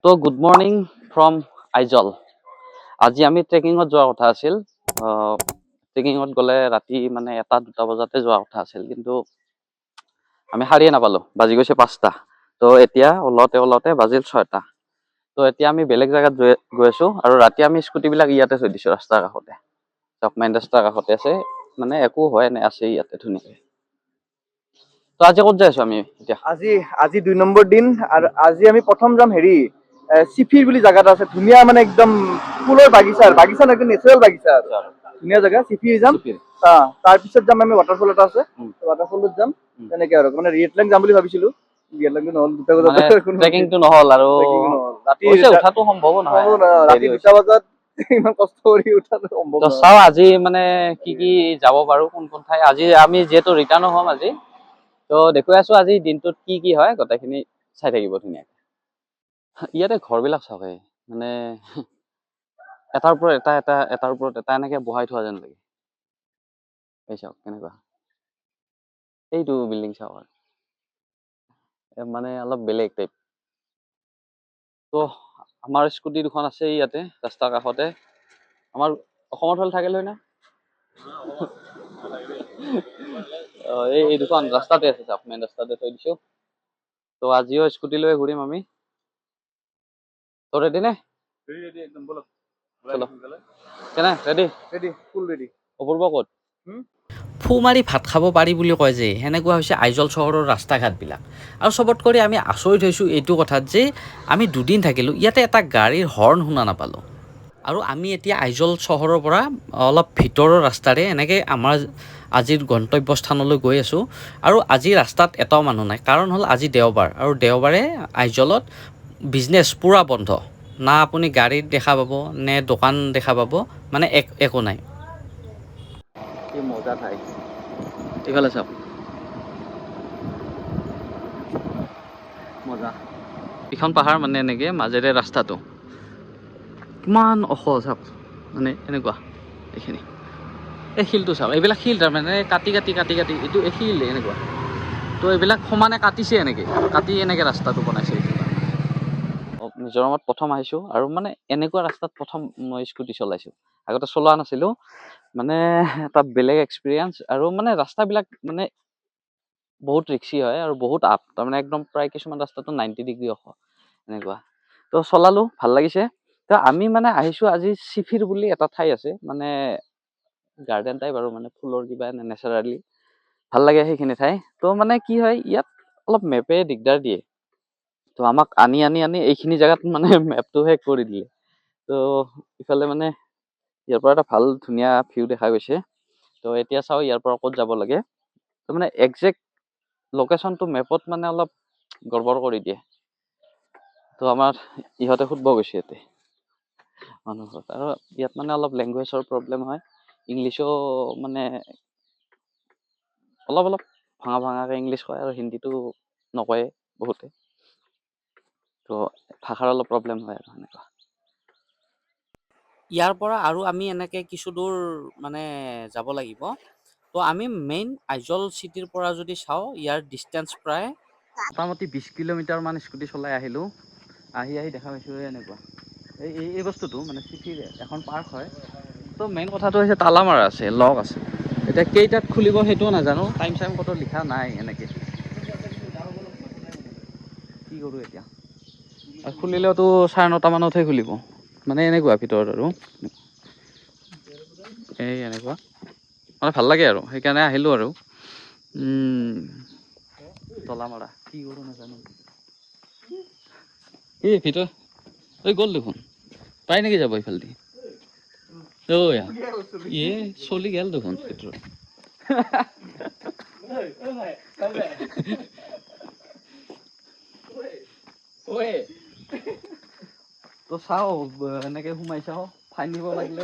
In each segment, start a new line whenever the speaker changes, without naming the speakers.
তো good morning from Aizawl. আজি আমি ট্ৰেকিঙত যোৱাৰ কথা আছিল। ট্ৰেকিঙত গ'লে ৰাতি মানে 1-2 বজাতে যোৱাৰ কথা আছিল, কিন্তু আমি সাৰিয়ে নাপালোঁ। বাজি গৈছে 5টা। তো এতিয়া ওলতে বাজিল 6টা। তো এতিয়া আমি বেলেগ জেগাত গৈ আছোঁ, আৰু ৰাতি আমি স্কুটিবিলাক ইয়াতে থৈ দিছোঁ ৰাস্তাৰ কাষতে। চক মেইন ৰাস্তাৰ কাষতে আছে, মানে একো হয় নাই, আছে ইয়াতে ধুনীয়াকৈ। তো আজি ক'ত যাই আছোঁ আমি এতিয়া?
আজি আজি 2 নম্বৰ দিন, আৰু আজি আমি প্ৰথম যাম চিফিৰ বুলি জাগা এটা আছে, ধুনীয়া মানে একদম ফুলৰ বাগিচা নহয়, একদম নেচাৰেল বাগিচা আৰু ধুনীয়া জাগা। চিফিৰ যাম। তাৰপিছত যাম আমি ৱাটাৰফল এটা আছে, ৱাটাৰফলত যাম। তেনেকে আৰু মানে ৰিয়েটলেণ্ড যাম বুলি ভাবিছিলো, ৰিয়েটলেণ্ডটো নহ'ল, 2টা
মানে
বজাত
ট্ৰেকিংটো নহ'ল, আৰু
ট্ৰেকিং নহ'ল। ৰাতি
অৱশ্যে উঠাটো সম্ভৱো নহয়,
ৰাতি
দেৰি
2টা
হৈছে।
বজাত ইমান কষ্ট কৰি উঠাটো সম্ভৱ
তো
নহয়।
চাওঁ আজি মানে কি যাব পাৰো, কোন ঠাই। আজি আমি যিহেতু ৰিটাৰ্ণো হ'ম আজি, তো দেখুৱাই আছো আজি দিনটোত কি হয়, গোটেইখিনি চাই থাকিব ধুনীয়াকৈ। ইয়াতে ঘৰবিলাক চাওক, মানে এটাৰ ওপৰত এটাৰ ওপৰত এটা এনেকে বহাই থোৱা যেন লাগে। এই চাওক কেনেকুৱা, এইটো বিল্ডিং চাওক, মানে অলপ বেলেগ টাইপ। তো আমাৰ স্কুটি দুখন আছে ইয়াতে ৰাস্তাৰ কাষতে। আমাৰ অসমত হ'ল থাকিল হয় না। এই দুখন ৰাস্তাতে আছে, চাওক মেইন ৰাস্তাতে থৈ দিছো। তো আজিও স্কুটি লৈ ঘূৰিম আমি। তো ৰেডি নে?
ৰেডি একদম, বলক।
চলো কেনে ৰেডি?
ফুল ৰেডি।
অপূৰ্ব ক'ত?
ফু মাৰি ভাত খাব পাৰি বুলি কয় যে, সেনেকুৱা হৈছে আইজল চহৰৰ ৰাস্তা ঘাটবিলাক। আৰু চবত কৰি আমি আচৰিত হৈছোঁ এইটো কথাত যে আমি 2 দিন থাকিলোঁ, ইয়াতে এটা গাড়ীৰ হৰ্ণ শুনা নাপালোঁ। আৰু আমি এতিয়া আইজল চহৰৰ পৰা অলপ ভিতৰৰ ৰাস্তাৰে এনেকৈ আমাৰ আজিৰ গন্তব্যস্থানলৈ গৈ আছোঁ। আৰু আজি ৰাস্তাত এটাও মানুহ নাই, কাৰণ হ'ল আজি দেওবাৰ, আৰু দেওবাৰে আইজলত বিজনেছ পূৰা বন্ধ। না আপুনি গাড়ীত দেখা পাব, নে দোকান দেখা পাব, মানে একো নাই।
কি মজা ঠাই, ইফালে চাওক, মজা। ইখন পাহাৰ মানে এনেকে মাজেৰে ৰাস্তাটো কিমান ওখ চাওক, মানে এনেকুৱা। এইখিনি এই শিলটো চাওক, এইবিলাক শিল তাৰমানে কাটি এইটো শিল এনেকুৱা। তো এইবিলাক সমানে কাটিছে, কাটি এনেকে ৰাস্তাটো বনাইছে। মিজোৰামত প্ৰথম আহিছোঁ, আৰু মানে এনেকুৱা ৰাস্তাত প্ৰথম মই স্কুটি চলাইছোঁ। আগতে চলোৱা নাছিলোঁ, মানে এটা বেলেগ এক্সপিৰিয়েঞ্চ। আৰু মানে ৰাস্তাবিলাক মানে বহুত ৰিক্সি হয়, আৰু বহুত আপ, তাৰমানে একদম প্ৰায় কিছুমান ৰাস্তাটো 90 ডিগ্ৰী ওখ এনেকুৱা। তো চলালোঁ, ভাল লাগিছে। তো আমি মানে আহিছোঁ আজি চিফিৰ বুলি এটা ঠাই আছে, মানে গাৰ্ডেন টাইপ, আৰু মানে ফুলৰ কিবা নেচাৰেলি ভাল লাগে সেইখিনি ঠাই। তো মানে কি হয়, ইয়াত অলপ মেপে দিগদাৰ দিয়ে। তো আমাক আনি এইখিনি জেগাত মানে মেপটো শেষ কৰি দিলে। তো ইফালে মানে ইয়াৰ পৰা এটা ভাল ধুনীয়া ভিউ দেখা গৈছে। তো এতিয়া চাওঁ ইয়াৰ পৰা ক'ত যাব লাগে। তো মানে একজেক্ট লোকেশ্যনটো মেপত মানে অলপ গড়বড় কৰি দিয়ে। তো আমাৰ ইহঁতে সুধিব গৈছে ইয়াতে মানুহক, আৰু ইয়াত মানে অলপ লেংগুৱেজৰ প্ৰব্লেম হয়। ইংলিছো মানে অলপ ভাঙাকৈ ইংলিছ কয়, আৰু হিন্দীটো নকয়ে বহুতে। তো ভাষাৰ অলপ প্ৰব্লেম হয় আৰু সেনেকুৱা।
ইয়াৰ পৰা আৰু আমি এনেকৈ কিছু দূৰ মানে যাব লাগিব। তো আমি মেইন আইজল চিটিৰ পৰা যদি চাওঁ, ইয়াৰ ডিষ্টেঞ্চ প্ৰায়
মোটামুটি 20 কিলোমিটাৰমান স্কুটি চলাই আহিলোঁ। আহি দেখা পাইছোঁ এনেকুৱা এই বস্তুটো মানে চিটিৰ এখন পাৰ্ক হয়। তো মেইন কথাটো হৈছে তালা মাৰা আছে, লক আছে। এতিয়া কেইটাত খুলিব সেইটোও নাজানো, টাইম ক'তো লিখা নাই। এনেকৈ কি কৰোঁ এতিয়া? খুলিলেওতো 9:30 মানতহে খুলিব, মানে এনেকুৱা ভিতৰত। আৰু এই এনেকুৱা মানে ভাল লাগে, আৰু সেইকাৰণে আহিলোঁ। আৰু তলা মাৰা কি কৰোঁ নাজানো। এই ভিতৰত গ'ল দেখোন, পাই নেকি যাব এইফালেদি? চলি গেল দেখোন ভিতৰত। তো চাওঁ, এনেকে সোমাই চাওঁ, ফাইন দিব লাগিলে।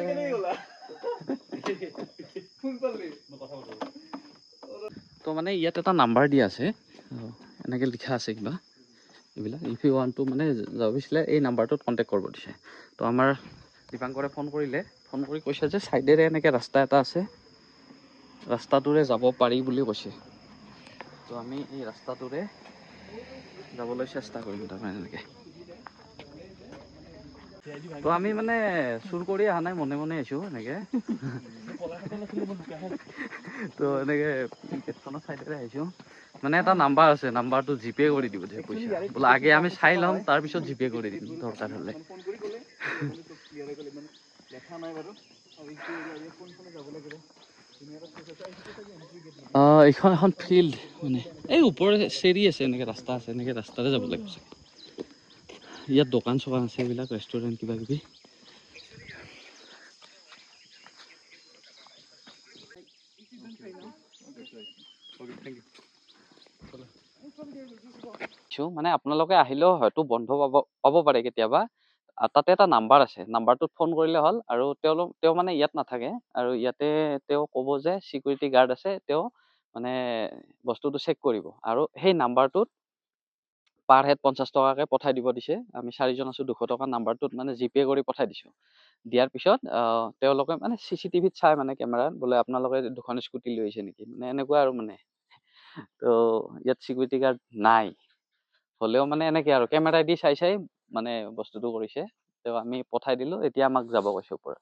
তো মানে ইয়াত এটা নাম্বাৰ দিয়া আছে, এনেকৈ লিখা আছে কিবা এইবিলাক। ইফ ইউ ৱান্ট টু মানে যাব বিচাৰিলে এই নাম্বাৰটোত কণ্টেক্ট কৰিব দিছে। তো আমাৰ দীপাংকৰে ফোন কৰি কৈছে যে ছাইডেৰে এনেকৈ ৰাস্তা এটা আছে, ৰাস্তাটোৰে যাব পাৰি বুলি কৈছে। তো আমি এই ৰাস্তাটোৰে যাবলৈ চেষ্টা কৰিম তাৰমানে এনেকৈ। তো আমি মানে চুৰ কৰি অহা নাই, মনে মনে আহিছোঁ এনেকৈ। তো এনেকৈ গেটখনৰ ছাইডেৰে আহিছোঁ। মানে এটা নাম্বাৰ আছে, নাম্বাৰটো জিপে' কৰি দিব যে পইচা বোলে, আগে আমি চাই ল'ম তাৰপিছত জিপে' কৰি দিম দৰকাৰ হ'লে। এইখন এখন ফিল্ড, মানে এই ওপৰে চেৰি আছে, এনেকৈ ৰাস্তা আছে, এনেকৈ ৰাস্তাৰে যাব লাগিব চাগে। ইয়াত দোকান চোকান আছে, এইবিলাক ৰেষ্টুৰেণ্ট কিবা কিবি। মানে আপোনালোকে আহিলেও হয়তো বন্ধ পাব পাৰে কেতিয়াবা। তাতে এটা নাম্বাৰ আছে, নাম্বাৰটোত ফোন কৰিলে হ'ল। আৰু তেওঁ মানে ইয়াত নাথাকে, আৰু ইয়াতে তেওঁ ক'ব যে চিকিউৰিটি গাৰ্ড আছে, তেওঁ মানে বস্তুটো চেক কৰিব। আৰু সেই নাম্বাৰটোত পাৰ হেড 50 টকাকৈ পঠাই দিব দিছে। আমি 4জন আছোঁ, 200 টকা নাম্বাৰটোত মানে জিপে' কৰি পঠাই দিছোঁ। দিয়াৰ পিছত তেওঁলোকে মানে CCTVত চাই, মানে কেমেৰাত, বোলে আপোনালোকে দুখন স্কুটি লৈ আহিছে নেকি, মানে এনেকুৱা আৰু মানে। তো ইয়াত চিকিউৰিটি গাৰ্ড নাই, হ'লেও মানে এনেকৈ আৰু কেমেৰা দি চাই চাই মানে বস্তুটো কৰিছে। তো আমি পঠাই দিলোঁ। এতিয়া আমাক যাব কৈছে ওপৰত।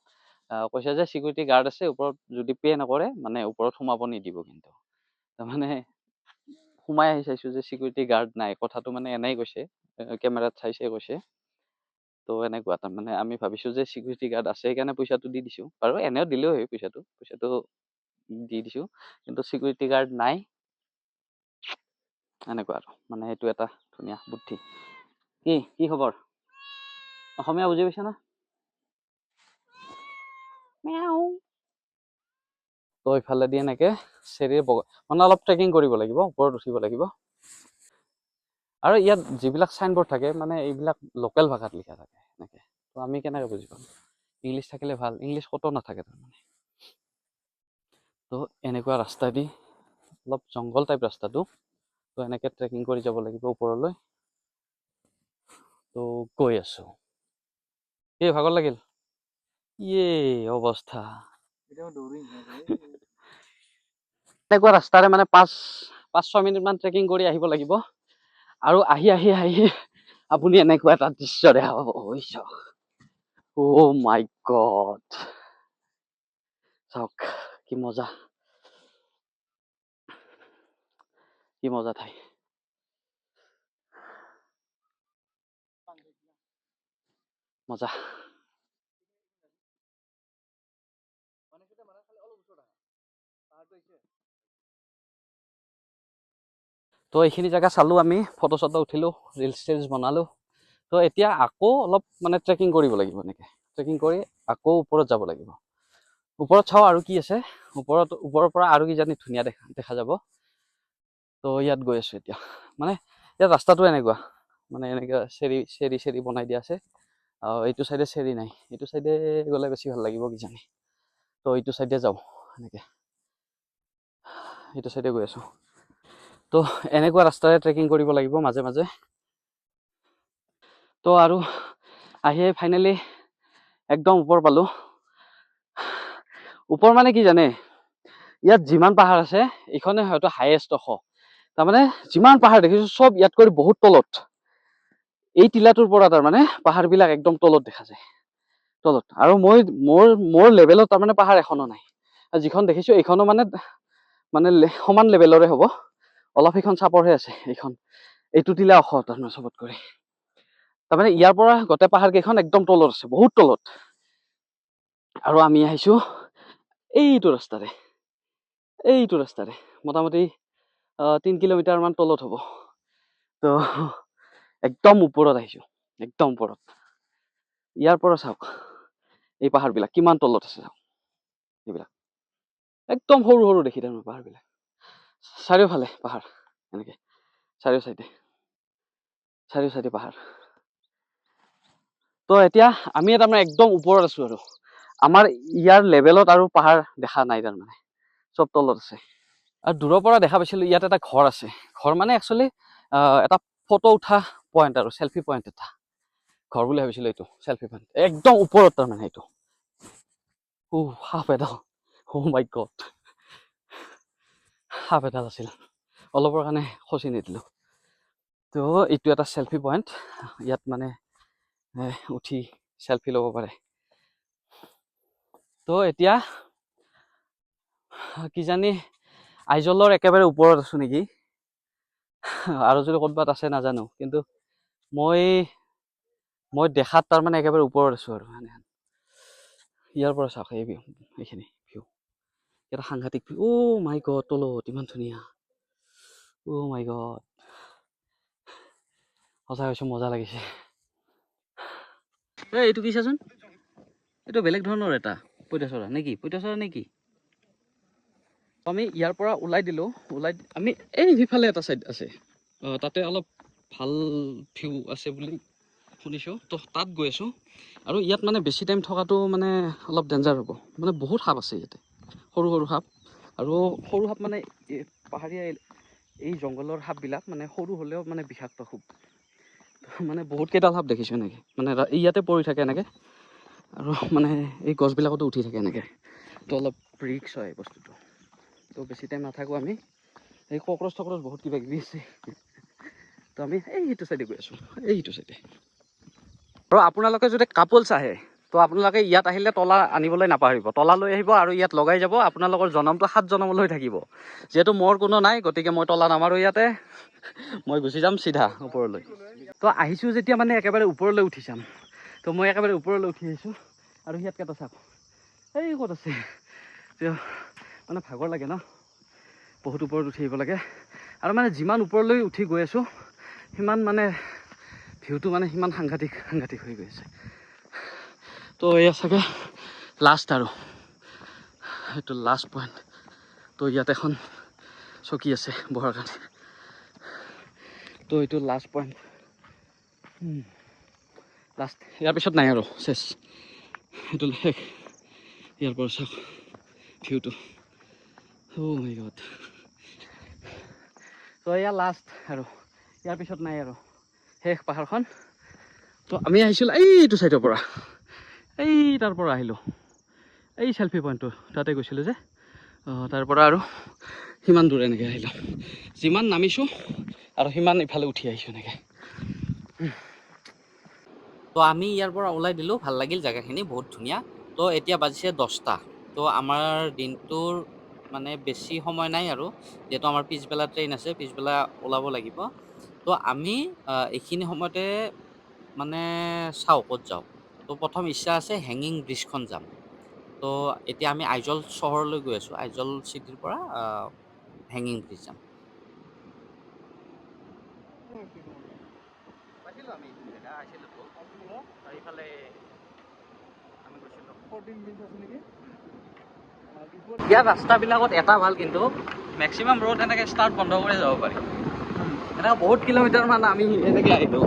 কৈছে যে চিকিউৰিটি গাৰ্ড আছে ওপৰত, যদি পে' নকৰে মানে ওপৰত সোমাব নিদিব। কিন্তু তাৰমানে সোমাই আহি চাইছোঁ যে চিকিউৰিটি গাৰ্ড নাই, কথাটো মানে এনেই কৈছে, কেমেৰাত চাই চাই কৈছে। তো এনেকুৱা, তাৰমানে আমি ভাবিছোঁ যে চিকিউৰিটি গাৰ্ড আছে, সেইকাৰণে পইচাটো দি দিছোঁ। বাৰু এনেও দিলেও হয়, পইচাটো দি দিছোঁ, কিন্তু চিকিউৰিটি গাৰ্ড নাই। এনেকুৱা আৰু মানে এইটো এটা ধুনীয়া বুদ্ধি। কি খবৰ? অসমীয়া বুজি পাইছা না? তো ইফালেদি এনেকৈ চেৰিৰ মানে অলপ ট্ৰেকিং কৰিব লাগিব, ওপৰত উঠিব লাগিব। আৰু ইয়াত যিবিলাক চাইনবোৰ্ড থাকে, মানে এইবিলাক লোকেল ভাষাত লিখা থাকে এনেকৈ। তো আমি কেনেকৈ বুজি পাম? ইংলিছ থাকিলে ভাল, ইংলিছ ক'তো নাথাকে তাৰমানে। তো এনেকুৱা ৰাস্তা দি, অলপ জংঘল টাইপ ৰাস্তাটো, তো এনেকৈ ট্ৰেকিং কৰি যাব লাগিব ওপৰলৈ। তো গৈ আছোঁ। এই ভাগৰ লাগিল? অৱস্থা এনেকুৱা ৰাস্তাৰে মানে 5-6 মিনিটমান ট্ৰেকিং কৰি আহিব লাগিব। আৰু আহি আপুনি এনেকুৱা এটা দৃশ্য দেখা পাব। অ' মাই গড, চাওক কি মজা, কি মজা ঠাই, মজা। তো এইখিনি জেগা চালোঁ, আমি ফটো চটো উঠিলোঁ, ৰিলচ চিলচ বনালোঁ। তো এতিয়া আকৌ অলপ মানে ট্ৰেকিং কৰিব লাগিব। এনেকৈ ট্ৰেকিং কৰি আকৌ ওপৰত যাব লাগিব। ওপৰত চাওঁ আৰু কি আছে। ওপৰৰ পৰা আৰু কিজানি ধুনীয়া দেখা যাব। তো ইয়াত গৈ আছোঁ এতিয়া। মানে ইয়াত ৰাস্তাটো এনেকুৱা, মানে এনেকৈ চেৰি বনাই দিয়া আছে। এইটো চাইডে চেৰি নাই, এইটো চাইডে গ'লে বেছি ভাল লাগিব কিজানি। তো এইটো চাইডে যাওঁ, এনেকৈ এইটো চাইডে গৈ আছোঁ। তো এনেকুৱা ৰাস্তাৰে ট্ৰেকিং কৰিব লাগিব মাজে মাজে। তো আৰু আহিয়ে ফাইনেলি একদম ওপৰ পালোঁ। ওপৰ মানে কি জানে, ইয়াত যিমান পাহাৰ আছে, এইখনে হয়তো হাইয়েষ্ট তাৰমানে যিমান পাহাৰ দেখিছোঁ চব ইয়াত কৰি বহুত তলত। এই টিলাটোৰ পৰা তাৰমানে পাহাৰবিলাক একদম তলত দেখা যায়, তলত। আৰু মোৰ লেভেলত তাৰমানে পাহাৰ এখনো নাই। যিখন দেখিছোঁ এইখনো মানে সমান লেভেলৰে হ'ব। অলপ সেইখন চাপৰহে আছে, এইটো টিলা তাৰমানে চবত কৰি। তাৰমানে ইয়াৰ পৰা গোটেই পাহাৰ কেইখন একদম তলত আছে, বহুত তলত। আৰু আমি আহিছোঁ এইটো ৰাস্তাৰে মোটামুটি 3 কিলোমিটাৰমান তলত হ'ব। তো একদম ওপৰত আহিছোঁ, একদম ওপৰত। ইয়াৰ পৰা চাওক এই পাহাৰবিলাক কিমান তলত আছে, চাওক এইবিলাক একদম সৰু সৰু দেখি তাৰমানে পাহাৰবিলাক। চাৰিওফালে পাহাৰ, এনেকৈ চাৰিও চাইডে পাহাৰ। তো এতিয়া আমি তাৰমানে একদম ওপৰত আছোঁ। আৰু আমাৰ ইয়াৰ লেভেলত আৰু পাহাৰ দেখা নাই, তাৰমানে চব তলত আছে। আৰু দূৰৰ পৰা দেখা পাইছিলোঁ ইয়াত এটা ঘৰ আছে। ঘৰ মানে একচুৱেলি এটা ফটো উঠা পইণ্ট, আৰু চেল্ফি পইণ্ট এটা। ঘৰ বুলি ভাবিছিলোঁ এইটো চেল্ফি পইণ্ট, একদম ওপৰত তাৰমানে এইটো। সাপ এডাল, মাই গড, সাপ এডাল আছিল। অলপৰ কাৰণে খচি নিদিলোঁ। তো এইটো এটা চেল্ফি পইণ্ট। ইয়াত মানে উঠি চেলফি ল'ব পাৰে। তো এতিয়া কিজানি আইজলৰ একেবাৰে ওপৰত আছো নেকি, আৰু যদি ক'ৰবাত আছে নাজানো, কিন্তু মই দেখাত তাৰমানে একেবাৰে ওপৰত আছো আৰু মানে ইয়াৰ পৰা চাওক এই ভিউ, এইখিনি ভিউ এটা সাংঘাতিক ভিউ। অ' মাই গড, তলত ইমান ধুনীয়া। অ' মাই গড, সঁচা কৈছো মজা লাগিছে। এইটো কি চাচোন, এইটো বেলেগ ধৰণৰ এটা পঁইতাচোৰা নেকি, পঁইতাচোৰা নেকি? আমি ইয়াৰ পৰা ওলাই দিলোঁ, আমি এই সিফালে এটা চাইড আছে, তাতে অলপ ভাল ভিউ আছে বুলি শুনিছোঁ, তো তাত গৈ আছোঁ। আৰু ইয়াত মানে বেছি টাইম থকাটো মানে অলপ ডেঞ্জাৰ হ'ব, মানে বহুত সাপ আছে ইয়াতে, সৰু সৰু সাপ। আৰু সৰু সাপ মানে পাহাৰীয়া এই জংঘলৰ সাপবিলাক মানে সৰু হ'লেও মানে বিষাক্ত খুব, মানে বহুত কেইডাল সাপ দেখিছোঁ এনেকৈ, মানে ইয়াতে পৰি থাকে এনেকৈ, আৰু মানে এই গছবিলাকতো উঠি থাকে এনেকৈ। তো অলপ ৰিক্স হয় বস্তুটো, তো বেছি টাইম নাথাকোঁ আমি। এই কক্ৰচ বহুত কিবা কিবি আছে, তো আমি এইটো চাইডে গৈ আছোঁ, এইটো চাইডে। আৰু আপোনালোকে যদি কাপলছ আহে, তো আপোনালোকে ইয়াত আহিলে তলা আনিবলৈ নাপাহৰিব, তলা লৈ আহিব আৰু ইয়াত লগাই যাব। আপোনালোকৰ জনমটো 7 জনমলৈ থাকিব। যিহেতু মোৰ কোনো নাই, গতিকে মই তলা নামাৰোঁ ইয়াতে, মই গুচি যাম চিধা ওপৰলৈ। তো আহিছোঁ যেতিয়া মানে একেবাৰে ওপৰলৈ উঠি যাম, তো মই একেবাৰে ওপৰলৈ উঠি আহিছোঁ। আৰু ইয়াতকেইটা চাওক, এই ক'ত আছে, মানে ভাগৰ লাগে ন, বহুত ওপৰত উঠি আহিব লাগে। আৰু মানে যিমান ওপৰলৈ উঠি গৈ আছোঁ, সিমান মানে ভিউটো মানে সিমান সাংঘাতিক হৈ গৈ আছে। তো এয়া চাগে লাষ্ট, আৰু এইটো লাষ্ট পইণ্ট। তো ইয়াত এখন চকী আছে বহাৰ কাৰণে, তো এইটো লাষ্ট পইণ্ট, লাষ্ট। ইয়াৰ পিছত নাই আৰু চেছ, এইটো শেষ। ইয়াৰ পৰা চাওক ভিউটো, অ' মাই গড। তো এয়া লাষ্ট, আৰু ইয়াৰ পিছত নাই আৰু, শেষ পাহাৰখন। তো আমি আহিছিলোঁ এইটো চাইডৰ পৰা, এই তাৰ পৰা আহিলোঁ, এই চেল্ফি পইণ্টটো তাতে গৈছিলোঁ যে, তাৰ পৰা আৰু সিমান দূৰ এনেকৈ আহিলোঁ। যিমান নামিছোঁ আৰু সিমান ইফালে উঠি আহিছোঁ এনেকৈ। তো আমি ইয়াৰ পৰা ওলাই দিলোঁ, ভাল লাগিল জেগাখিনি, বহুত ধুনীয়া। তো এতিয়া বাজিছে 10টা। তো আমাৰ দিনটোৰ মানে বেছি সময় নাই আৰু, যিহেতু আমাৰ পিছবেলা ট্ৰেইন আছে, পিছবেলা ওলাব লাগিব। তো আমি এইখিনি সময়তে মানে চাওঁ ক'ত যাওঁ। তো প্ৰথম ইচ্ছা আছে হেঙিং ব্ৰিজখন যাম। তো এতিয়া আমি আইজল চহৰলৈ গৈ আছোঁ, আইজল চিটিৰ পৰা হেঙিং ব্ৰিজ যাম। ইয়াৰ ৰাস্তাবিলাকত এটা ভাল, কিন্তু মেক্সিমাম ৰোড এনেকৈ ষ্টাৰ্ট বন্ধ কৰি যাব পাৰি। এনেকৈ বহুত কিলোমিটাৰমান আমি এনেকৈ আহিলোঁ,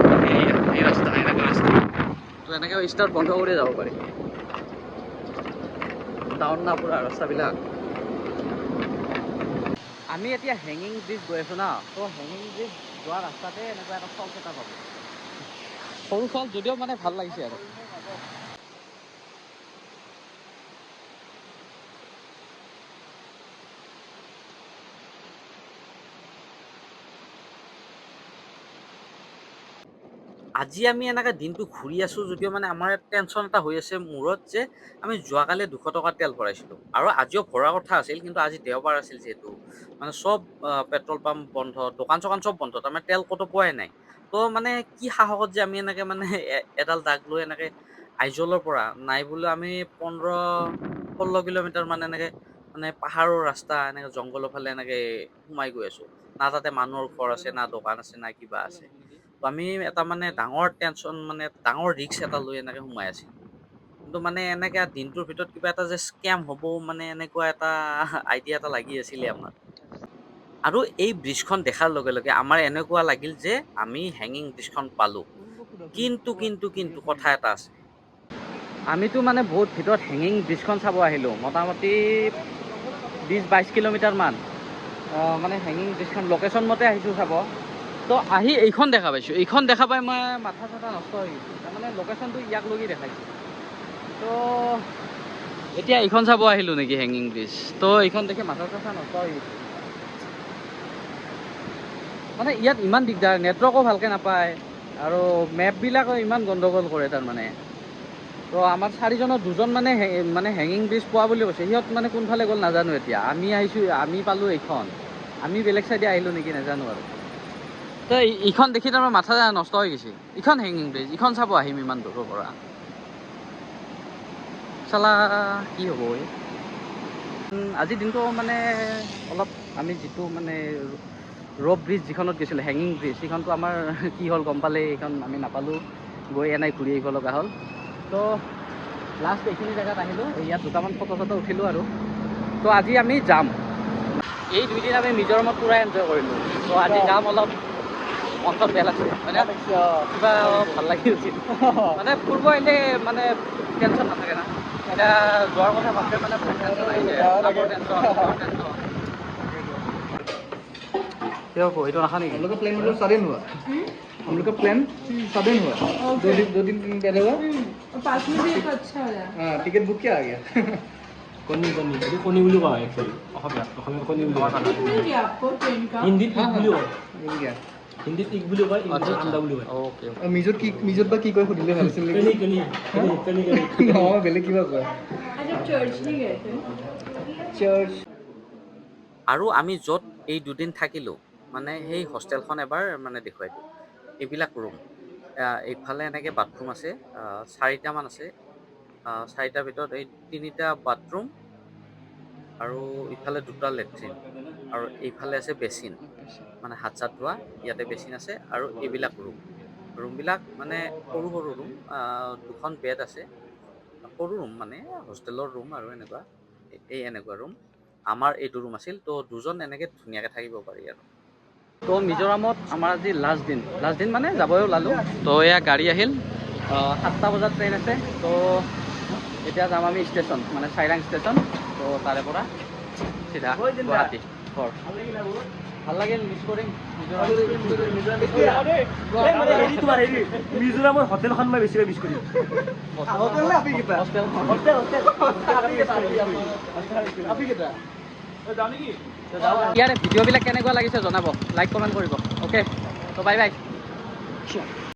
এই ৰাস্তা এনেকুৱা ৰাস্তা, তো এনেকৈ ষ্টাৰ্ট বন্ধ কৰি যাব পাৰি। টাউন না পুৰা ৰাস্তাবিলাক। আমি এতিয়া হেঙিং ব্ৰিজ গৈ আছোঁ না, তো হেঙিং ব্ৰিজ যোৱা ৰাস্তাতে এনেকুৱা এটা ফলছ এটা পাব, সৰু ফলছ যদিও মানে ভাল লাগিছে আৰু। আজি আমি এনেকৈ দিনটো ঘূৰি আছোঁ যদিও মানে আমাৰ টেনশ্যন এটা হৈ আছে মূৰত, যে আমি যোৱাকালি 200 টকাৰ তেল ভৰাইছিলোঁ, আৰু আজিও ভৰোৱাৰ কথা আছিল, কিন্তু আজি দেওবাৰ আছিল যিহেতু মানে চব পেট্ৰল পাম্প বন্ধ, দোকান চোকান চব বন্ধ, তাৰমানে তেল ক'তো পোৱাই নাই। তো মানে কি সাহসত যে আমি এনেকৈ মানে এডাল দাগ লৈ এনেকৈ আইজলৰ পৰা নাই বোলে আমি 15-16 কিলোমিটাৰ মান এনেকৈ মানে পাহাৰৰ ৰাস্তা এনেকৈ জংঘলৰ ফালে এনেকৈ সোমাই গৈ আছোঁ। না তাতে মানুহৰ ঘৰ আছে, না দোকান আছে, না কিবা আছে। তো আমি এটা মানে ডাঙৰ টেনশ্যন, মানে ডাঙৰ ৰিস্ক এটা লৈ এনেকৈ সোমাই আছিলোঁ। কিন্তু মানে এনেকৈ দিনটোৰ ভিতৰত কিবা এটা যে স্কেম হ'ব, মানে এনেকুৱা এটা আইডিয়া এটা লাগি আছিলে আমাৰ। আৰু এই ব্ৰিজখন দেখাৰ লগে লগে আমাৰ এনেকুৱা লাগিল যে আমি হেঙিং ব্ৰিজখন পালোঁ। কিন্তু কথা এটা আছে, আমিতো মানে বহুত ভিতৰত হেঙিং ব্ৰিজখন চাব আহিলোঁ, মোটামুটি 20-22 কিলোমিটাৰমান, মানে হেঙিং ব্ৰিজখন লোকেশ্যন মতে আহিছোঁ চাব। তো আহি এইখন দেখা পাইছোঁ, এইখন দেখা পাই মই মাথা চাথা নষ্ট হৈ গৈছোঁ, তাৰমানে লোকেশ্যনটো ইয়াক লগি দেখাইছোঁ। তো এতিয়া এইখন চাব আহিলোঁ নেকি হেঙিং ব্ৰিজ, তো এইখন দেখি মাথা চাথা নষ্ট হৈ গৈছে। মানে ইয়াত ইমান দিগদাৰ, নেটৱৰ্কো ভালকৈ নাপায়, আৰু মেপবিলাকো ইমান গণ্ডগোল কৰে তাৰমানে। তো আমাৰ 4জনৰ 2জন মানে হেঙিং ব্ৰিজ পোৱা বুলি কৈছে। সিহঁত মানে কোনফালে গ'ল নাজানো এতিয়া। আমি আহিছোঁ, আমি পালোঁ এইখন, আমি বেলেগ চাইডে আহিলোঁ নেকি নাজানো আৰু। তো ইখন দেখি তাৰমানে মাথা নষ্ট হৈ গৈছে। ইখন হেঙিং ব্ৰিজ, ইখন চাব আহিম ইমান দূৰৰ পৰা। চালা কি হ'ব এই। আজিৰ দিনটো মানে অলপ আমি যিটো মানে ৰ'প ব্ৰিজ যিখনত গৈছিলোঁ, হেঙিং ব্ৰিজ, সেইখনটো আমাৰ কি হ'ল গম পালে, এইখন আমি নাপালোঁ, গৈ এনেই ঘূৰি আহিব লগা হ'ল। তো লাষ্ট এইখিনি জেগাত আহিলোঁ, ইয়াত দুটামান ফটো চটো উঠিলোঁ আৰু। তো আজি আমি যাম, এই 2 দিন আমি মিজোৰামত পূৰা এনজয় কৰিলোঁ। তো আজি যাম, অলপ মনটো বেয়া লাগছে মানে, কিবা ভাল লাগি উঠিল মানে। ফুৰিব আহিলে মানে টেনশ্যন নাথাকে না, এতিয়া যোৱাৰ কথা ভাবতে মানে বহুত টেনশ্যন আহি যায়। কামৰ টেনশ্যন, ঘৰৰ টেনশ্যন। क्यों को इतना खाने
हम लोग का प्लान मतलब सडन हुआ। हम लोग का प्लान सडन हुआ। 2 दिन पहले हुआ।
और पास में भी एक अच्छा हो जाए।
हाँ, टिकट बुक किया आ गया।
কণী এইটো কণী বুলি কোৱা হয় একচুৱেলি অসমীয়াত কণী বুলি কোৱা হয়।
मिलेगी आपको ट्रेन का।
হিন্দীত ইক বুলি কয়,
मिल गया।
হিন্দীত ইক বুলি কয়, ইংলিছত আন্দা বুলি কয়।
ओके
और मिजोर বা কি কয় সুধিলে ভাল আছিল
কণী
নেকি?
কণী কণী কণী কণী
নহয় বেলেগ কিবা কয়।
आज आप चर्च नहीं गए थे?
চার্চ।
আৰু আমি য'ত এই 2 দিন থাকিলোঁ, মানে সেই হোষ্টেলখন এবাৰ মানে দেখুৱাই দিওঁ। এইবিলাক ৰুম, এইফালে এনেকৈ বাথৰুম আছে, 4টামান আছে। 4টাৰ ভিতৰত এই 3টা বাথৰুম আৰু ইফালে 2টা লেট্ৰিন, আৰু এইফালে আছে বেচিন, মানে হাত চাত ধোৱা। ইয়াতে বেচিন আছে আৰু এইবিলাক ৰুমবিলাক মানে সৰু সৰু ৰুম, 2খন বেড আছে। সৰু ৰুম মানে হোষ্টেলৰ ৰুম আৰু এনেকুৱা, এই এনেকুৱা ৰুম। আমাৰ এইটো ৰুম আছিল। তো 2জন এনেকৈ ধুনীয়াকৈ থাকিব পাৰি আৰু। তো মিজোৰামত আমাৰ আজি লাষ্ট দিন মানে যাবই ওলালোঁ। তো এয়া গাড়ী আহিল, 7টা বজাত ট্ৰেইন আছে। তো এতিয়া যাম আমি ষ্টেচন, মানে চাইৰাং ষ্টেচন। তো তাৰে পৰা চিধা গুৱাহাটী ঘৰ। ভাল লাগিল, মিছ কৰিম
মিজোৰামৰ হোটেলখন মই বেছিকৈ মিছ কৰিম।
ইয়াৰে ভিডিঅ'বিলাক কেনেকুৱা লাগিছে জনাব, লাইক কমেণ্ট কৰিব। অ'কে, তো বাই বাই।